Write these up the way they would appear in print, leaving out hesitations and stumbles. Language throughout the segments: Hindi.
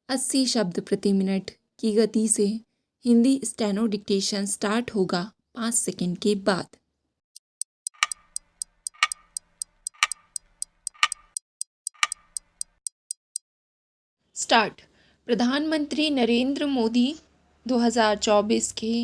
80 शब्द प्रति मिनट की गति से हिंदी स्टेनो डिक्टेशन स्टार्ट होगा 5 सेकंड के बाद। स्टार्ट। प्रधानमंत्री नरेंद्र मोदी 2024 के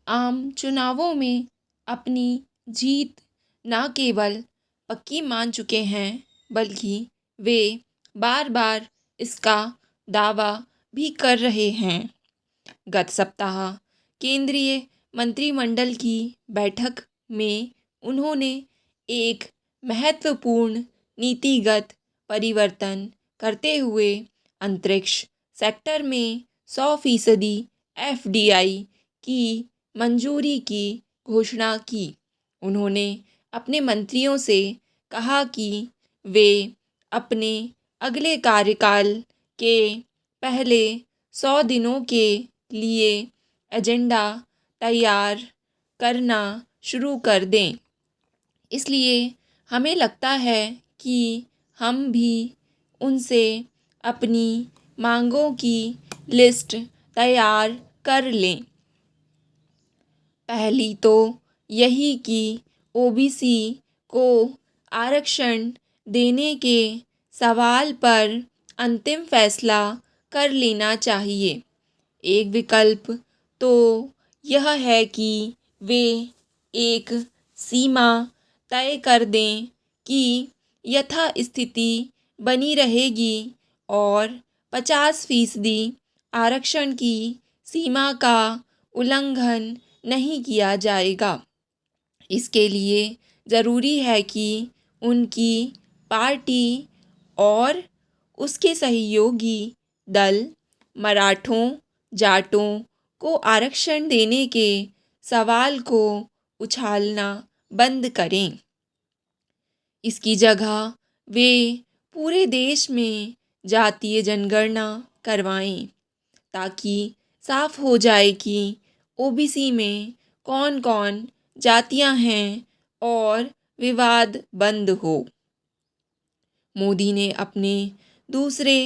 आम चुनावों में अपनी जीत न केवल पक्की मान चुके हैं, बल्कि वे बार बार इसका दावा भी कर रहे हैं। गत सप्ताह केंद्रीय मंत्रिमंडल की बैठक में उन्होंने एक महत्वपूर्ण नीतिगत परिवर्तन करते हुए अंतरिक्ष सेक्टर में 100% FDI की मंजूरी की घोषणा की। उन्होंने अपने मंत्रियों से कहा कि वे अपने अगले कार्यकाल के पहले 100 दिनों के लिए एजेंडा तैयार करना शुरू कर दें। इसलिए हमें लगता है कि हम भी उनसे अपनी मांगों की लिस्ट तैयार कर लें। पहली तो यही कि OBC को आरक्षण देने के सवाल पर अंतिम फैसला कर लेना चाहिए। एक विकल्प तो यह है कि वे एक सीमा तय कर दें कि यथास्थिति बनी रहेगी और 50% आरक्षण की सीमा का उल्लंघन नहीं किया जाएगा। इसके लिए ज़रूरी है कि उनकी पार्टी और उसके सहयोगी दल मराठों, जाटों को आरक्षण देने के सवाल को उछालना बंद करें। इसकी जगह वे पूरे देश में जातीय जनगणना करवाएं, ताकि साफ हो जाए कि OBC में कौन कौन जातियां हैं और विवाद बंद हो। मोदी ने अपने दूसरे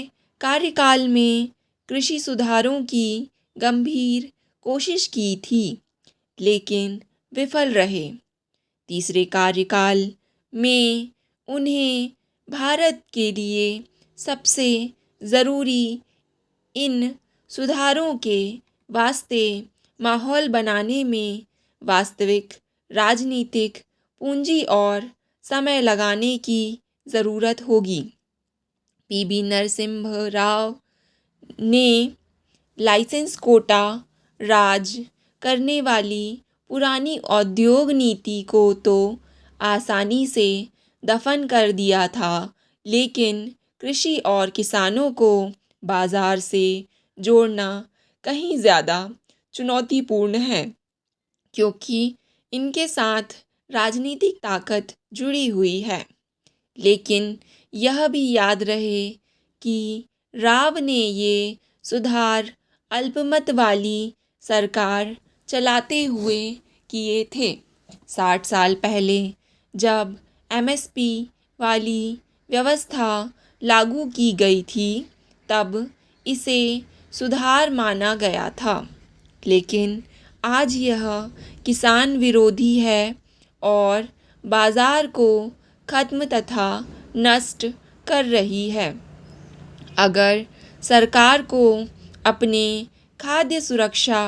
कार्यकाल में कृषि सुधारों की गंभीर कोशिश की थी, लेकिन विफल रहे। तीसरे कार्यकाल में उन्हें भारत के लिए सबसे ज़रूरी इन सुधारों के वास्ते माहौल बनाने में वास्तविक राजनीतिक पूंजी और समय लगाने की ज़रूरत होगी। PV नरसिम्हा राव ने लाइसेंस कोटा राज करने वाली पुरानी औद्योग नीति को तो आसानी से दफन कर दिया था, लेकिन कृषि और किसानों को बाजार से जोड़ना कहीं ज़्यादा चुनौतीपूर्ण है, क्योंकि इनके साथ राजनीतिक ताकत जुड़ी हुई है। लेकिन यह भी याद रहे कि राव ने ये सुधार अल्पमत वाली सरकार चलाते हुए किए थे। 60 साल पहले जब MSP वाली व्यवस्था लागू की गई थी, तब इसे सुधार माना गया था, लेकिन आज यह किसान विरोधी है और बाजार को खत्म तथा नष्ट कर रही है। अगर सरकार को अपने खाद्य सुरक्षा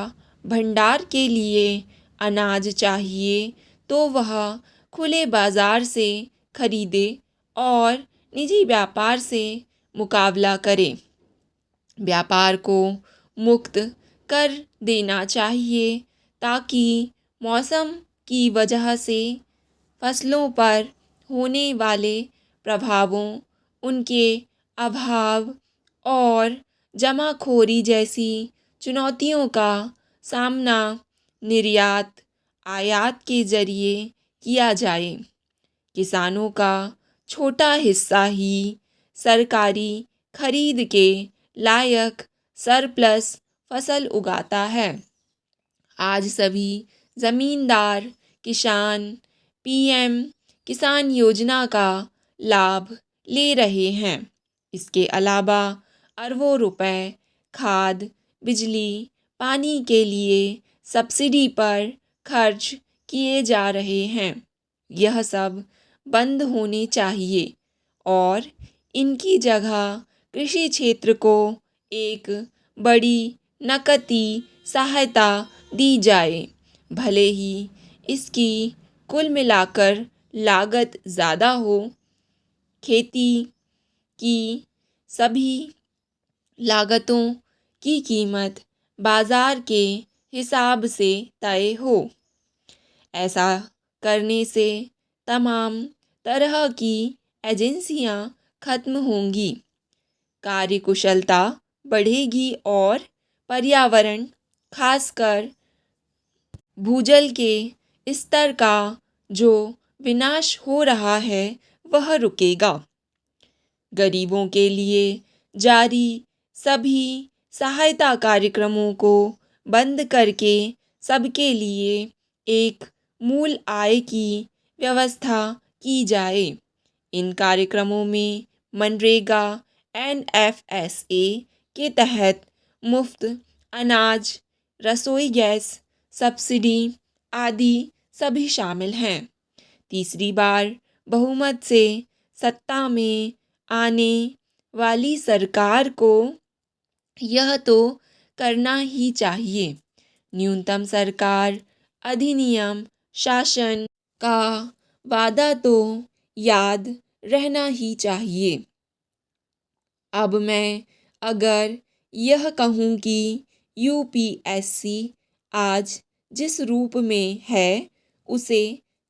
भंडार के लिए अनाज चाहिए, तो वह खुले बाजार से खरीदे और निजी व्यापार से मुकाबला करे। व्यापार को मुक्त कर देना चाहिए, ताकि मौसम की वजह से फसलों पर होने वाले प्रभावों, उनके अभाव और जमाखोरी जैसी चुनौतियों का सामना निर्यात आयात के ज़रिए किया जाए। किसानों का छोटा हिस्सा ही सरकारी खरीद के लायक सरप्लस फसल उगाता है। आज सभी ज़मींदार किसान PM किसान योजना का लाभ ले रहे हैं। इसके अलावा अरबों रुपए खाद, बिजली, पानी के लिए सब्सिडी पर खर्च किए जा रहे हैं। यह सब बंद होने चाहिए और इनकी जगह कृषि क्षेत्र को एक बड़ी नकदी सहायता दी जाए। भले ही इसकी कुल मिलाकर लागत ज़्यादा हो, खेती की सभी लागतों की कीमत बाज़ार के हिसाब से तय हो। ऐसा करने से तमाम तरह की एजेंसियां खत्म होंगी, कार्यकुशलता बढ़ेगी और पर्यावरण, खासकर भूजल के स्तर का जो विनाश हो रहा है वह रुकेगा। गरीबों के लिए जारी सभी सहायता कार्यक्रमों को बंद करके सबके लिए एक मूल आय की व्यवस्था की जाए। इन कार्यक्रमों में मनरेगा, NFSA के तहत मुफ्त अनाज, रसोई गैस सब्सिडी आदि सभी शामिल हैं। तीसरी बार बहुमत से सत्ता में आने वाली सरकार को यह तो करना ही चाहिए। न्यूनतम सरकार अधिनियम शासन का वादा तो याद रहना ही चाहिए। अब मैं अगर यह कहूँ कि UPSC आज जिस रूप में है उसे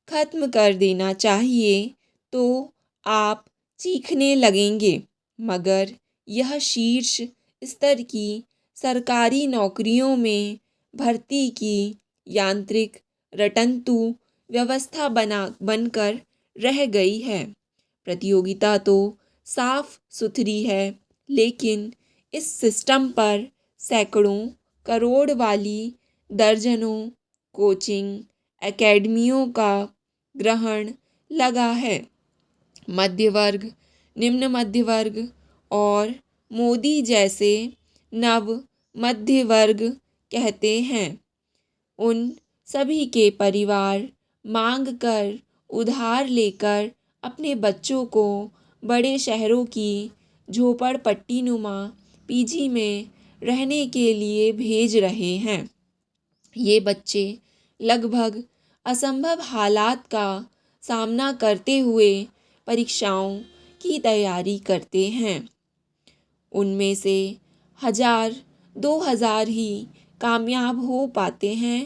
खत्म कर देना चाहिए तो आप चीखने लगेंगे, मगर यह शीर्ष स्तर की सरकारी नौकरियों में भर्ती की यांत्रिक रटंतु व्यवस्था बनकर रह गई है। प्रतियोगिता तो साफ सुथरी है, लेकिन इस सिस्टम पर सैकड़ों करोड़ वाली दर्जनों कोचिंग एकेडमियों का ग्रहण लगा है। मध्य वर्ग, निम्न मध्य वर्ग और मोदी जैसे नव मध्य वर्ग कहते हैं, उन सभी के परिवार मांग कर उधार लेकर अपने बच्चों को बड़े शहरों की झोपड़पट्टीनुमा PG में रहने के लिए भेज रहे हैं। ये बच्चे लगभग असंभव हालात का सामना करते हुए परीक्षाओं की तैयारी करते हैं। उनमें से 1000-2000 ही कामयाब हो पाते हैं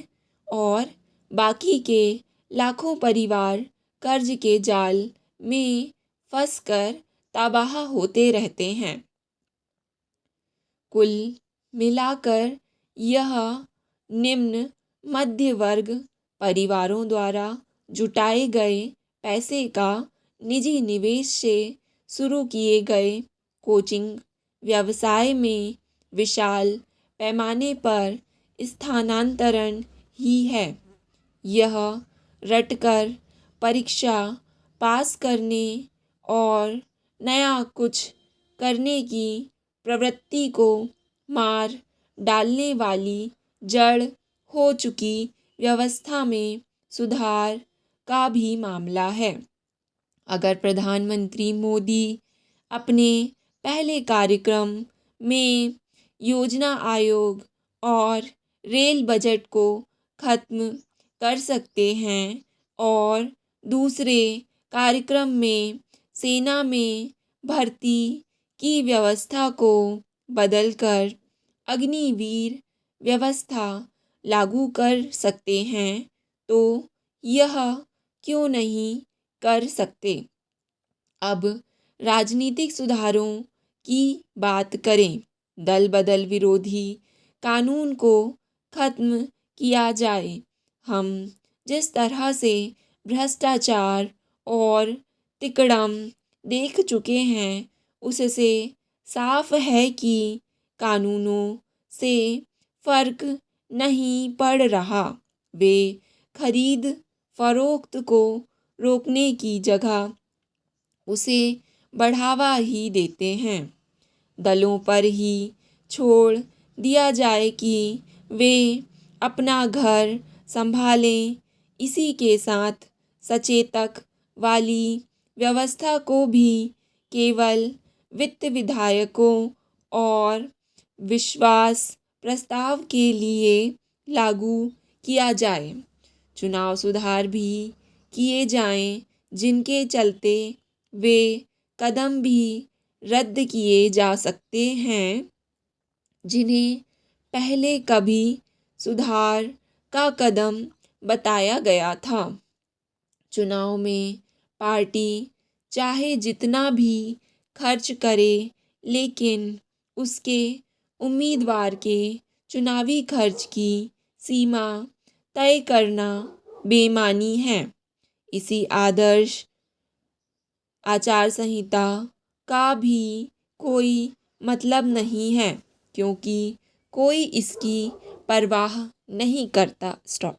और बाकी के लाखों परिवार कर्ज के जाल में फंसकर तबाह होते रहते हैं। कुल मिलाकर यह निम्न मध्य वर्ग परिवारों द्वारा जुटाए गए पैसे का निजी निवेश से शुरू किए गए कोचिंग व्यवसाय में विशाल पैमाने पर स्थानांतरण ही है। यह रटकर परीक्षा पास करने और नया कुछ करने की प्रवृत्ति को मार डालने वाली जड़ हो चुकी व्यवस्था में सुधार का भी मामला है। अगर प्रधानमंत्री मोदी अपने पहले कार्यक्रम में योजना आयोग और रेल बजट को खत्म कर सकते हैं और दूसरे कार्यक्रम में सेना में भर्ती की व्यवस्था को बदलकर अग्निवीर व्यवस्था लागू कर सकते हैं, तो यह क्यों नहीं कर सकते। अब राजनीतिक सुधारों की बात करें। दल बदल विरोधी कानून को खत्म किया जाए। हम जिस तरह से भ्रष्टाचार और तिकड़म देख चुके हैं, उससे साफ है कि कानूनों से फ़र्क नहीं पड़ रहा। वे खरीद फरोख्त को रोकने की जगह उसे बढ़ावा ही देते हैं। दलों पर ही छोड़ दिया जाए कि वे अपना घर संभालें। इसी के साथ सचेतक वाली व्यवस्था को भी केवल वित्त विधायकों और विश्वास प्रस्ताव के लिए लागू किया जाए। चुनाव सुधार भी किए जाएं, जिनके चलते वे कदम भी रद्द किए जा सकते हैं जिन्हें पहले कभी सुधार का कदम बताया गया था। चुनाव में पार्टी चाहे जितना भी खर्च करे, लेकिन उसके उम्मीदवार के चुनावी खर्च की सीमा तय करना बेईमानी है। इसी आदर्श आचार संहिता का भी कोई मतलब नहीं है, क्योंकि कोई इसकी परवाह नहीं करता। स्टॉप।